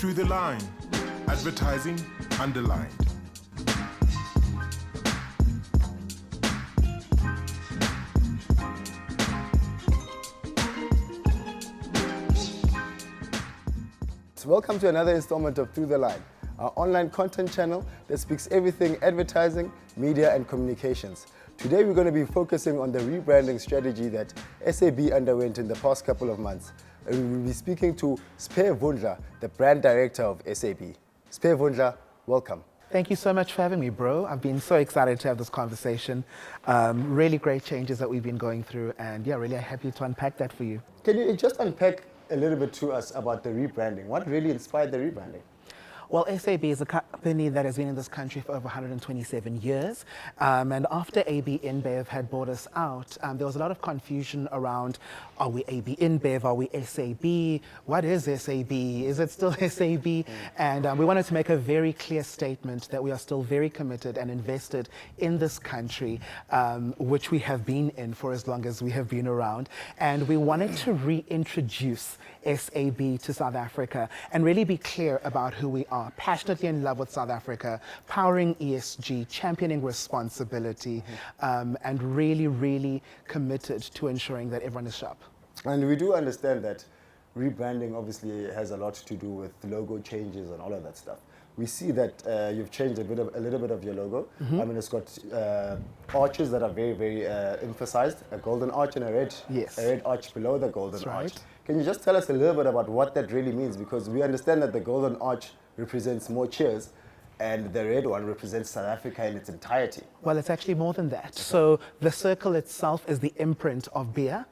Through the Line, advertising underlined. Welcome to another installment of Through the Line, our online content channel that speaks everything advertising, media and communications. Today we're going to be focusing on the rebranding strategy that SAB underwent in the past couple of months. And we will be speaking to Speer Vundla, the brand director of SAB. Speer Vundla, welcome. Thank you so much for having me, bro. I've been so excited to have this conversation. Really great changes that we've been going through, and yeah, really happy to unpack that for you. Can you just unpack a little bit to us about the rebranding? What really inspired the rebranding? Well, SAB is a company that has been in this country for over 127 years. And after AB InBev had bought us out, there was a lot of confusion around, are we AB InBev, are we SAB? What is SAB? Is it still SAB? And we wanted to make a very clear statement that we are still very committed and invested in this country, which we have been in for as long as we have been around. And we wanted to reintroduce SAB to South Africa and really be clear about who we are. Passionately in love with South Africa, powering ESG, championing responsibility, and really committed to ensuring that everyone is sharp. And we do understand that rebranding obviously has a lot to do with logo changes and all of that stuff. We see that you've changed a little bit of your logo. I mean, it's got arches that are very emphasized, a golden arch and a red arch below the golden arch. Can you just tell us a little bit about what that really means? Because we understand that the golden arch represents more cheers and the red one represents South Africa in its entirety. Well, it's actually more than that. So the circle itself is the imprint of beer.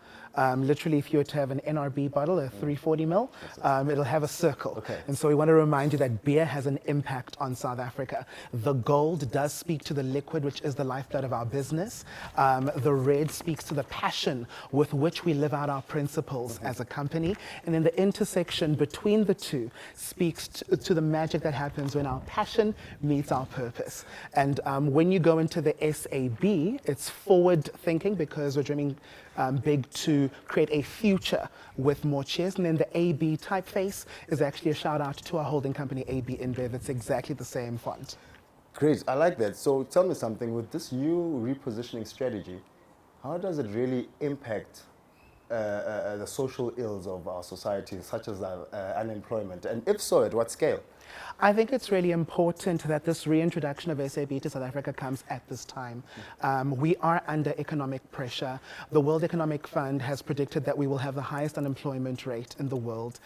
Literally, if you were to have an NRB bottle, a 340 ml, it'll have a circle. Okay. And so we want to remind you that beer has an impact on South Africa. The gold does speak to the liquid, which is the lifeblood of our business. The red speaks to the passion with which we live out our principles as a company. And then the intersection between the two speaks to the magic that happens when our passion meets our purpose. And when you go into the SAB, it's forward thinking because we're dreaming big to create a future with more cheers. And then the AB typeface is actually a shout out to our holding company, AB InBev. It's exactly the same font. Great, I like that. So tell me something, with this new repositioning strategy, how does it really impact the social ills of our society, such as unemployment? And if so, at what scale? I think it's really important that this reintroduction of SAB to South Africa comes at this time. We are under economic pressure. The World Economic Fund has predicted that we will have the highest unemployment rate in the world,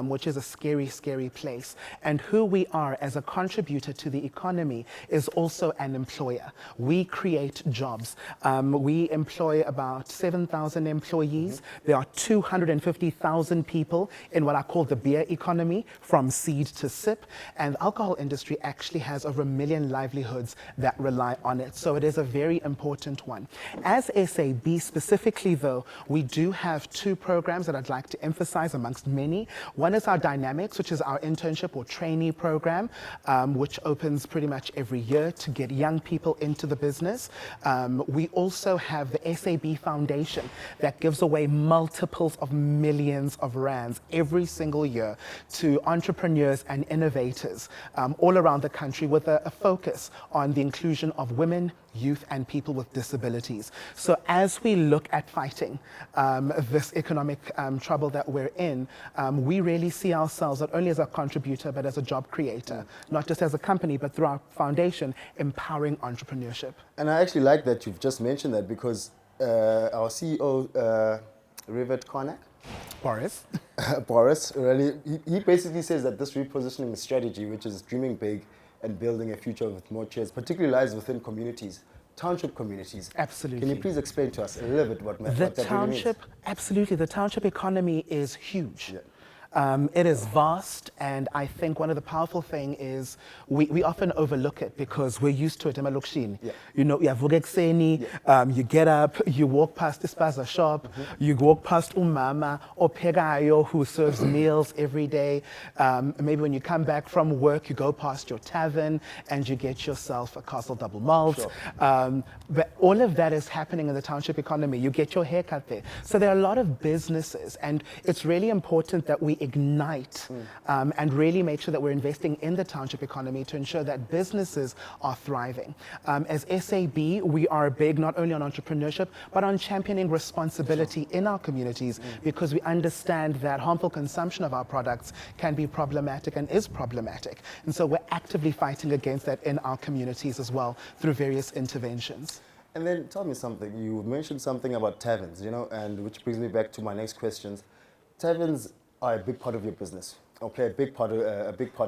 which is a scary place. And who we are as a contributor to the economy is also an employer. We create jobs. We employ about 7,000 employees. There are 250,000 people in what I call the beer economy, from seed to sip. And the alcohol industry actually has over 1 million livelihoods that rely on it. So it is a very important one. As SAB specifically, though, we do have two programs that I'd like to emphasize amongst many. One is our Dynamics, which is our internship or trainee program, which opens pretty much every year to get young people into the business. We also have the SAB Foundation that gives away multiples of millions of rands every single year to entrepreneurs and innovators all around the country, with a focus on the inclusion of women, youth and people with disabilities. So as we look at fighting this economic trouble that we're in, we really see ourselves not only as a contributor but as a job creator, not just as a company but through our foundation empowering entrepreneurship. And I actually like that you've just mentioned that, because our CEO, Rivet Konak, Boris, really, he basically says that this repositioning strategy, which is dreaming big and building a future with more cheers, particularly lies within communities, township communities. Absolutely. Can you please explain to us a little bit what that really means? Absolutely. The township economy is huge. Yeah. It is vast, and I think one of the powerful things is we often overlook it because we're used to it in Malukshini. Yeah. You know, you have Vugekseni, you get up, you walk past the spaza shop, you walk past umama or pegayo who serves meals every day. Maybe when you come back from work, you go past your tavern and you get yourself a Castle double malt. Sure. But all of that is happening in the township economy. You get your haircut there. So there are a lot of businesses, and it's really important that we ignite and really make sure that we're investing in the township economy to ensure that businesses are thriving. As SAB, we are big not only on entrepreneurship, but on championing responsibility in our communities, because we understand that harmful consumption of our products can be problematic and is problematic. And so we're actively fighting against that in our communities as well through various interventions. And then tell me something. You mentioned something about taverns, you know, and which brings me back to my next questions. Taverns are a big part of your business, or play a big part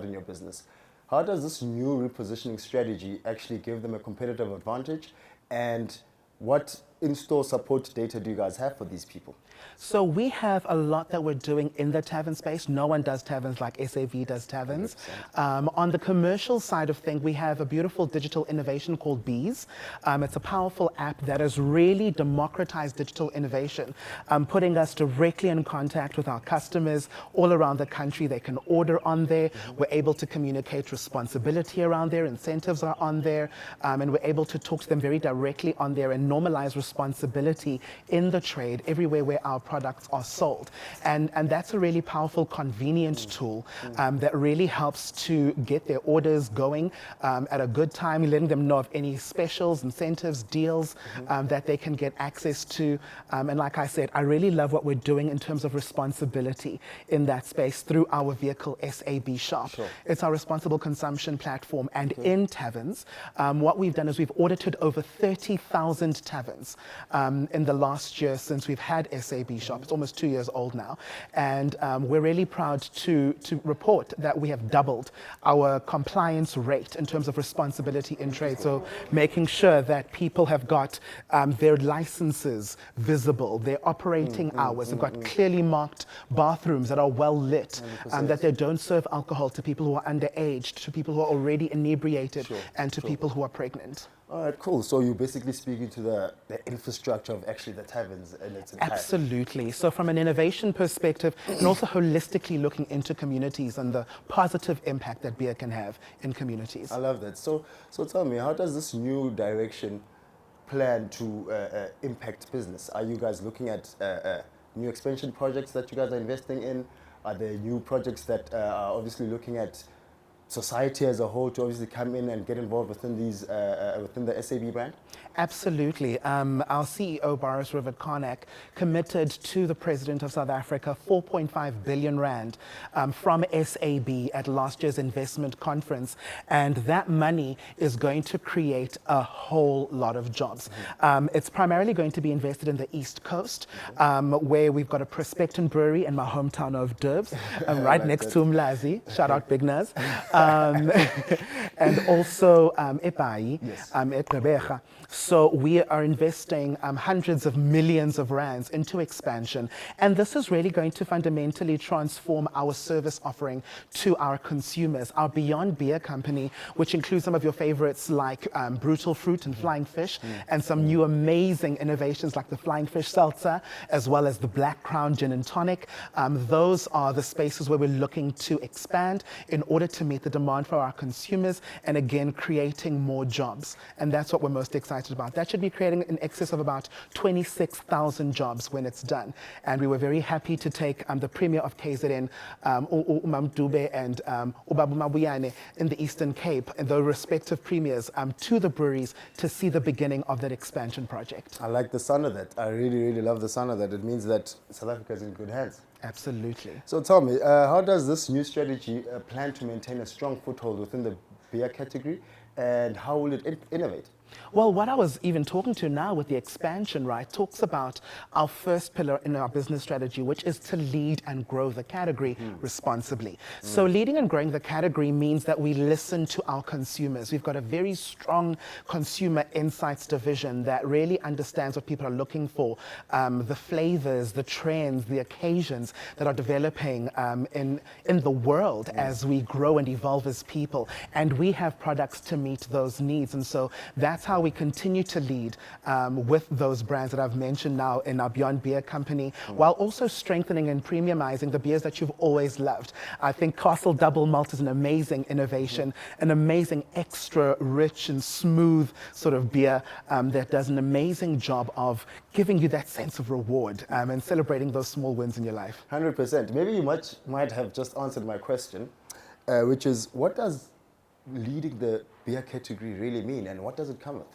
in your business. How does this new repositioning strategy actually give them a competitive advantage, and what in-store support data do you guys have for these people? So we have a lot that we're doing in the tavern space. No one does taverns like SAB does taverns. On the commercial side of things, we have a beautiful digital innovation called Bees. It's a powerful app that has really democratized digital innovation, putting us directly in contact with our customers all around the country. They can order on there. We're able to communicate responsibility around there. Incentives are on there. And we're able to talk to them very directly on there and normalize responsibility in the trade everywhere where our products are sold. And that's a really powerful, convenient tool that really helps to get their orders going at a good time, letting them know of any specials, incentives, deals that they can get access to. And like I said, I really love what we're doing in terms of responsibility in that space through our vehicle SAB Shop. Sure. It's our responsible consumption platform. And in taverns, what we've done is we've audited over 30,000 taverns in the last year since we've had SAB Shop. It's almost 2 years old now. And we're really proud to report that we have doubled our compliance rate in terms of responsibility in trade. So making sure that people have got their licenses visible, their operating hours, have got clearly marked bathrooms that are well lit, that they don't serve alcohol to people who are underage, to people who are already inebriated, and to people who are pregnant. All right, cool. So you're basically speaking to the infrastructure of actually the taverns and its entirety. Absolutely. So from an innovation perspective, and also holistically looking into communities and the positive impact that beer can have in communities. I love that. So tell me, how does this new direction plan to impact business? Are you guys looking at new expansion projects that you guys are investing in? Are there new projects that are obviously looking at society as a whole to obviously come in and get involved within these within the SAB brand? Absolutely. Our CEO, Boris Rivett-Carnac, committed to the President of South Africa 4.5 billion rand from SAB at last year's investment conference. And that money is going to create a whole lot of jobs. It's primarily going to be invested in the East Coast, where we've got a Prospecton brewery in my hometown of Durbs, right next to Umlazi. Shout out Big Naz. And also Epai, at Gqeberha. So we are investing hundreds of millions of rands into expansion. And this is really going to fundamentally transform our service offering to our consumers. Our Beyond Beer company, which includes some of your favorites like Brutal Fruit and Flying Fish, and some new amazing innovations like the Flying Fish Seltzer, as well as the Black Crown Gin and Tonic. Those are the spaces where we're looking to expand in order to meet the demand for our consumers, and again, creating more jobs. And that's what we're most excited about. That should be creating in excess of about 26,000 jobs when it's done. And we were very happy to take the Premier of KZN, Umam Dube and Ubabu Mabuyane in the Eastern Cape, and the respective premiers to the breweries to see the beginning of that expansion project. I like the sound of that. I really, really love the sound of that. It means that South Africa is in good hands. Absolutely. So tell me, how does this new strategy plan to maintain a strong foothold within the beer category, and how will it innovate? Well, what I was even talking to now with the expansion, right, talks about our first pillar in our business strategy, which is to lead and grow the category responsibly. So leading and growing the category means that we listen to our consumers. We've got a very strong consumer insights division that really understands what people are looking for, the flavors, the trends, the occasions that are developing in the world as we grow and evolve as people. And we have products to meet those needs. And so that's that's how we continue to lead with those brands that I've mentioned now in our Beyond Beer company, while also strengthening and premiumizing the beers that you've always loved. I think Castle Double Malt is an amazing innovation, an amazing extra rich and smooth sort of beer that does an amazing job of giving you that sense of reward and celebrating those small wins in your life. 100%. Maybe you might have just answered my question, which is, what does leading the beer category really mean, and what does it come with?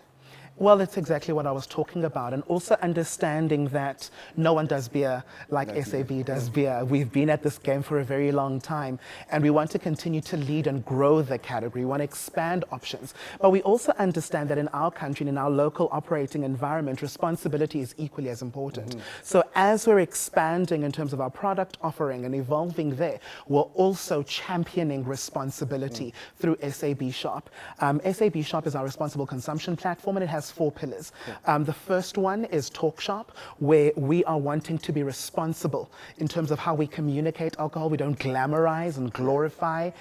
Well, it's exactly what I was talking about, and also understanding that no one does beer like SAB does beer. We've been at this game for a very long time, and we want to continue to lead and grow the category. We want to expand options, but we also understand that in our country and in our local operating environment, responsibility is equally as important. So as we're expanding in terms of our product offering and evolving there, we're also championing responsibility through SAB Shop. SAB Shop is our responsible consumption platform, and it has 4 pillars. The first one is Talk Shop, where we are wanting to be responsible in terms of how we communicate alcohol. We don't glamorize and glorify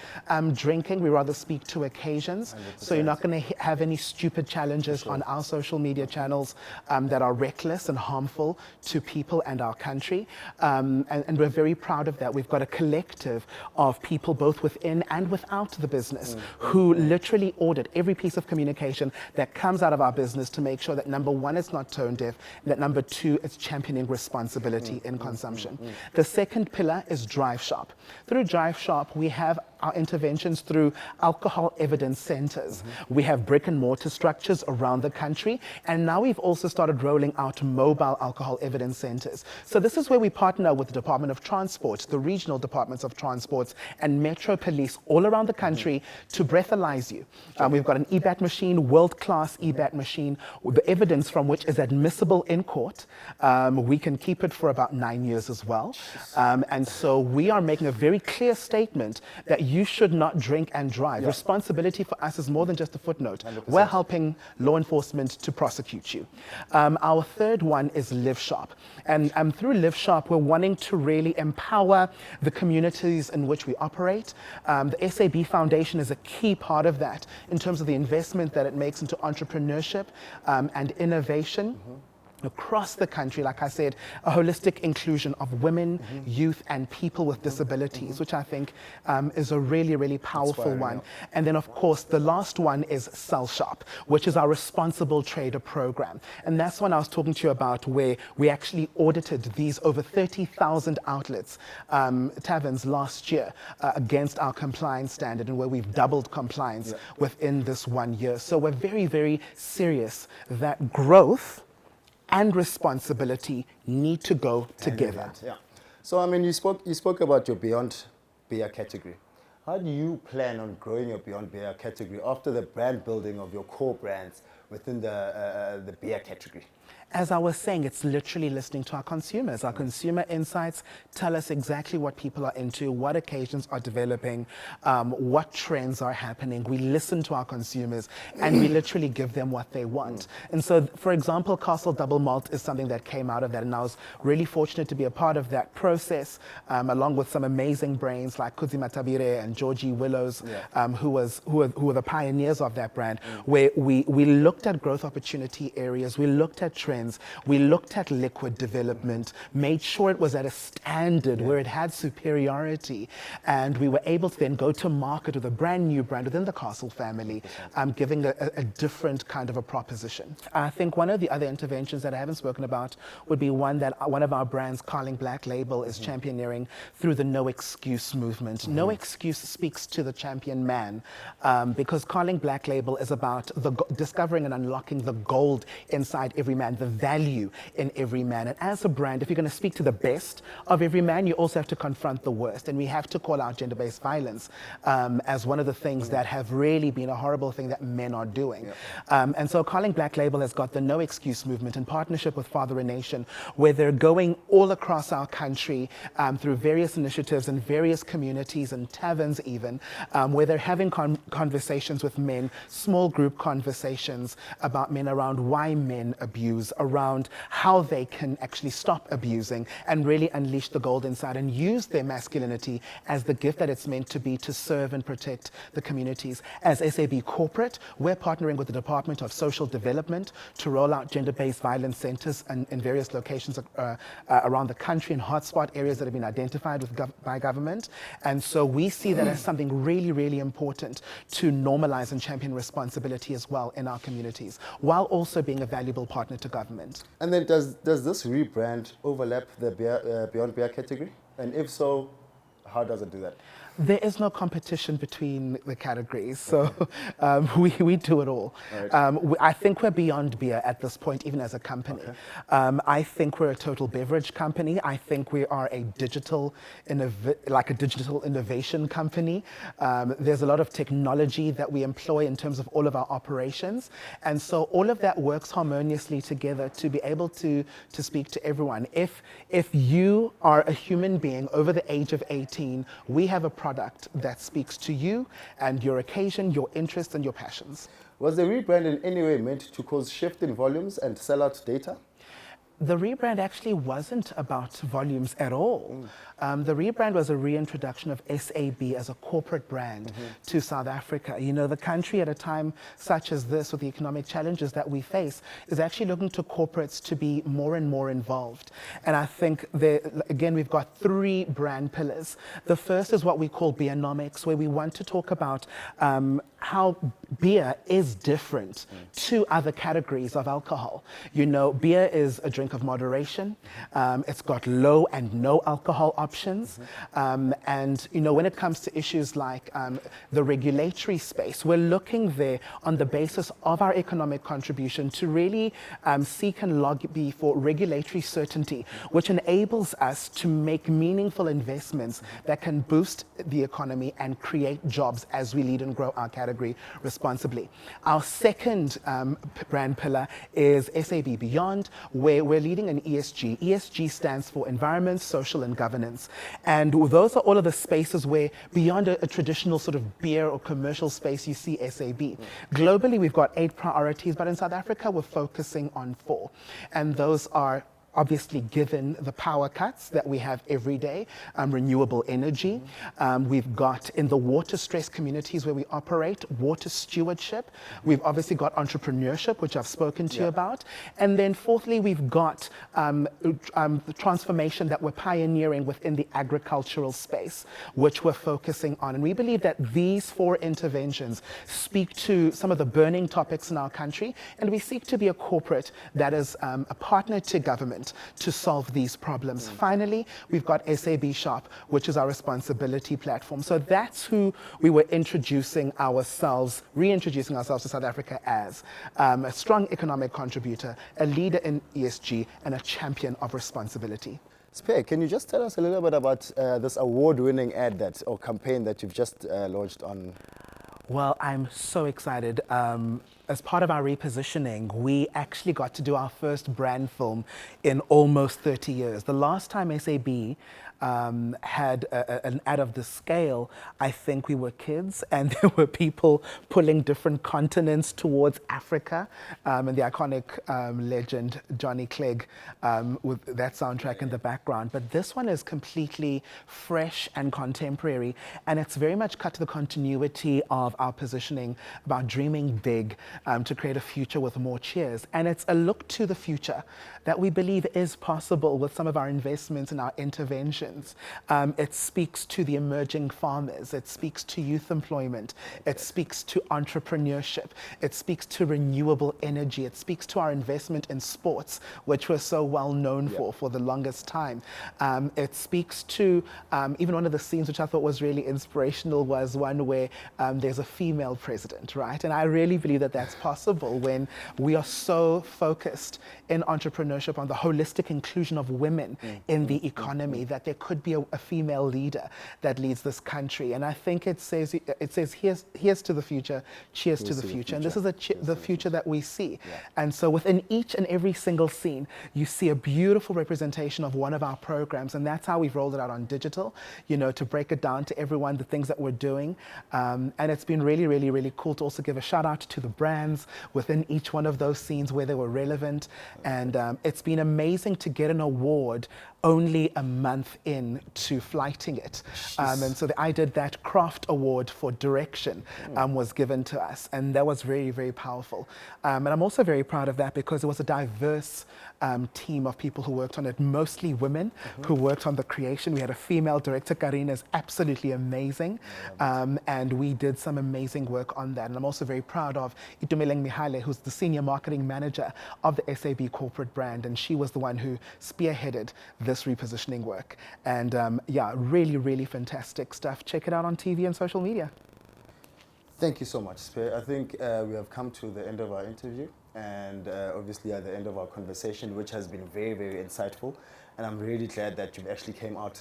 drinking. We rather speak to occasions. 100%. So you're not going to have any stupid challenges on our social media channels that are reckless and harmful to people and our country. And we're very proud of that. We've got a collective of people both within and without the business who literally audit every piece of communication that comes out of our business to make sure that number one, it's not tone deaf, and that number two, it's championing responsibility in consumption. The second pillar is Drive Shop. Through Drive Shop, we have our interventions through alcohol evidence centers. We have brick and mortar structures around the country, and now we've also started rolling out mobile alcohol evidence centers. So this is where we partner with the Department of Transport, the regional departments of transports, and Metro Police all around the country to breathalyze you. We've got an EBAT machine, world-class EBAT machine, with the evidence from which is admissible in court. We can keep it for about 9 years as well. And so we are making a very clear statement that you should not drink and drive. Responsibility for us is more than just a footnote. 100%. We're helping law enforcement to prosecute you. Our third one is Live Shop. And through Live Shop, we're wanting to really empower the communities in which we operate. The SAB Foundation is a key part of that in terms of the investment that it makes into entrepreneurship and innovation. Across the country, like I said, a holistic inclusion of women, youth, and people with disabilities, which I think is a really, really powerful one. And then, of course, the last one is Sell Shop, which is our responsible trader program. And that's when I was talking to you about where we actually audited these over 30,000 outlets, taverns last year against our compliance standard, and where we've doubled compliance within this 1 year. So we're very, very serious that growth and responsibility need to go together. Yeah. So I mean, you spoke about your Beyond Beer category. How do you plan on growing your Beyond Beer category after the brand building of your core brands within the beer category? As I was saying, it's literally listening to our consumers. Our consumer insights tell us exactly what people are into, what occasions are developing, what trends are happening. We listen to our consumers and we literally give them what they want. And so, for example, Castle Double Malt is something that came out of that, and I was really fortunate to be a part of that process, along with some amazing brains like Kuzima Tabire and Georgie Willows, who were the pioneers of that brand, where we looked at growth opportunity areas, we looked at trends, we looked at liquid development, made sure it was at a standard where it had superiority, and we were able to then go to market with a brand new brand within the Castle family, giving a different kind of a proposition. I think one of the other interventions that I haven't spoken about would be one that one of our brands, Carling Black Label, is championing through the No Excuse movement. No Excuse speaks to the champion man, because Carling Black Label is about discovering and unlocking the gold inside every man, the value in every man. And as a brand, if you're going to speak to the best of every man, you also have to confront the worst. And we have to call out gender-based violence as one of the things that have really been a horrible thing that men are doing. And so Carling Black Label has got the No Excuse movement in partnership with Father a Nation, where they're going all across our country through various initiatives and various communities and taverns even, where they're having conversations with men, small group conversations about men around why men abuse issues around how they can actually stop abusing and really unleash the gold inside and use their masculinity as the gift that it's meant to be to serve and protect the communities. As SAB Corporate, we're partnering with the Department of Social Development to roll out gender-based violence centers in various locations around the country in hotspot areas that have been identified by government. And so we see that as something really, really important to normalize and champion responsibility as well in our communities, while also being a valuable partner to government. And then does this rebrand overlap the Beyond Beer category? And if so, how does it do that? There is no competition between the categories, so we do it all. Right. I think we're beyond beer at this point, even as a company. Okay. I think we're a total beverage company. I think we are a digital innovation company. There's a lot of technology that we employ in terms of all of our operations, and so all of that works harmoniously together to be able to speak to everyone. If you are a human being over the age of 18, we have a product that speaks to you and your occasion, your interests, and your passions. Was the rebrand in any way meant to cause shift in volumes and sell out data? The rebrand actually wasn't about volumes at all. The rebrand was a reintroduction of SAB as a corporate brand to South Africa. You know, the country at a time such as this, with the economic challenges that we face, is actually looking to corporates to be more and more involved. And I think, again, we've got 3 brand pillars. The first is what we call beernomics, where we want to talk about how beer is different to other categories of alcohol. You know, beer is a drink of moderation. It's got low and no alcohol options. And, you know, when it comes to issues like the regulatory space, we're looking there on the basis of our economic contribution to really seek and lobby for regulatory certainty, which enables us to make meaningful investments that can boost the economy and create jobs as we lead and grow our category responsibly. Our second brand pillar is SAB Beyond, where we're leading in ESG. ESG stands for environment, social, and governance. And those are all of the spaces where, beyond a traditional sort of beer or commercial space, you see SAB. Globally, we've got 8 priorities, but in South Africa, we're focusing on 4. And those are, obviously, given the power cuts that we have every day, renewable energy. We've got, in the water-stressed communities where we operate, water stewardship. We've obviously got entrepreneurship, which I've spoken to you about. And then fourthly, we've got the transformation that we're pioneering within the agricultural space, which we're focusing on. And we believe that these 4 interventions speak to some of the burning topics in our country, and we seek to be a corporate that is a partner to government to solve these problems. Finally, we've got SAB Shop, which is our responsibility platform. So that's who we were reintroducing ourselves to South Africa as: a strong economic contributor, a leader in ESG, and a champion of responsibility. Spear, can you just tell us a little bit about this award-winning ad or campaign that you've just launched on? Well, I'm so excited. As part of our repositioning, we actually got to do our first brand film in almost 30 years. The last time SAB had an ad of this scale, I think we were kids, and there were people pulling different continents towards Africa, and the iconic legend Johnny Clegg with that soundtrack in the background. But this one is completely fresh and contemporary, and it's very much cut to the continuity of our positioning about dreaming big to create a future with more cheers. And it's a look to the future that we believe is possible with some of our investments and our interventions. It speaks to the emerging farmers. It speaks to youth employment. It speaks to entrepreneurship. It speaks to renewable energy. It speaks to our investment in sports, which we're so well known for the longest time. It speaks to even one of the scenes which I thought was really inspirational was one where there's a female president, right? And I really believe that that's possible when we are so focused in entrepreneurship on the holistic inclusion of women in the economy, that there could be a female leader that leads this country. And I think it says here's to the future, cheers to the future. And this is the future that we see. And so within each and every single scene, you see a beautiful representation of one of our programs. And that's how we've rolled it out on digital, you know, to break it down to everyone, the things that we're doing. And it's been really, really, really cool to also give a shout out to the brand brands within each one of those scenes where they were relevant. And it's been amazing to get an award only a month in to flighting it. And so I did that craft award for direction was given to us. And that was very, very powerful. And I'm also very proud of that because it was a diverse team of people who worked on it, mostly women who worked on the creation. We had a female director, Karina is absolutely amazing. And we did some amazing work on that. And I'm also very proud of Itumeleng Mihale, who's the senior marketing manager of the SAB corporate brand. And she was the one who spearheaded this repositioning work. And yeah, really, really fantastic stuff. Check it out on TV and social media. Thank you so much, Spear. I think we have come to the end of our interview and obviously at the end of our conversation, which has been very, very insightful. And I'm really glad that you actually came out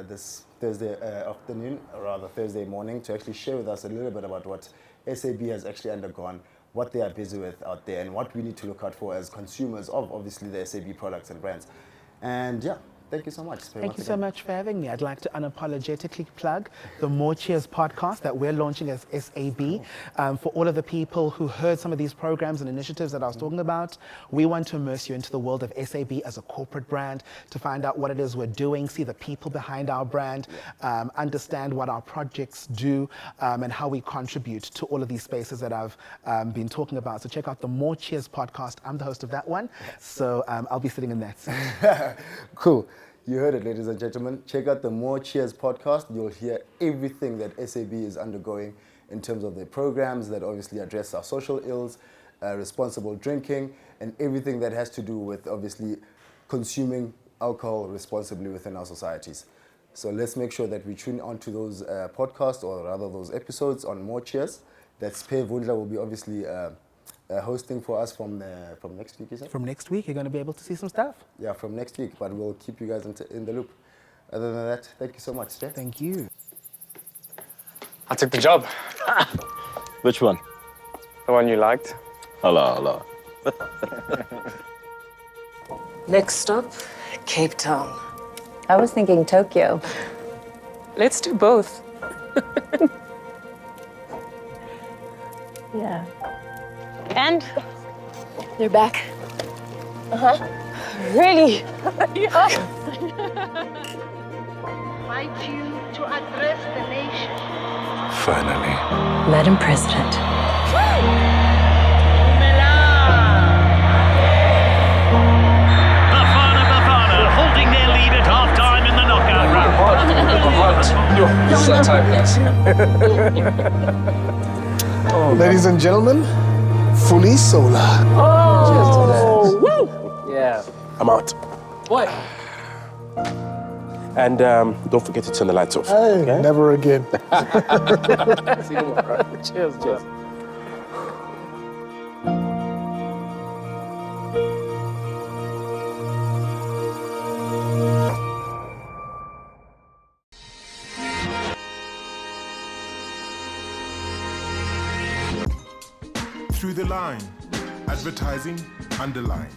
this Thursday afternoon, or rather Thursday morning, to actually share with us a little bit about what SAB has actually undergone, what they are busy with out there, and what we need to look out for as consumers of obviously the SAB products and brands. And yeah, thank you so much. Thank you so much for having me. I'd like to unapologetically plug the More Cheers podcast that we're launching as SAB. For all of the people who heard some of these programs and initiatives that I was talking about, we want to immerse you into the world of SAB as a corporate brand, to find out what it is we're doing, see the people behind our brand, understand what our projects do, and how we contribute to all of these spaces that I've been talking about. So check out the More Cheers podcast. I'm the host of that one, so I'll be sitting in that. Cool. You heard it, ladies and gentlemen. Check out the More Cheers podcast. You'll hear everything that SAB is undergoing in terms of their programs that obviously address our social ills, responsible drinking, and everything that has to do with obviously consuming alcohol responsibly within our societies. So let's make sure that we tune onto those podcasts, or rather those episodes on More Cheers. That Spear Vundla will be obviously hosting for us from next week, is it? From next week, you're going to be able to see some stuff. Yeah, from next week, but we'll keep you guys in the loop. Other than that, thank you so much, Jay. Thank you. I took the job. Which one? The one you liked. Hello. Next stop, Cape Town. I was thinking Tokyo. Let's do both. Yeah. And they're back. Really? Yeah. Invite you to address the nation. Finally. Madam President. Bafana holding their lead at half-time in the knockout round. Flat tire, guys. Ladies and gentlemen, fully solar. Oh! Woo! Yeah. I'm out. What? And don't forget to turn the lights off. Hey, okay? never again. See you tomorrow. Cheers. Through the line, advertising underlined.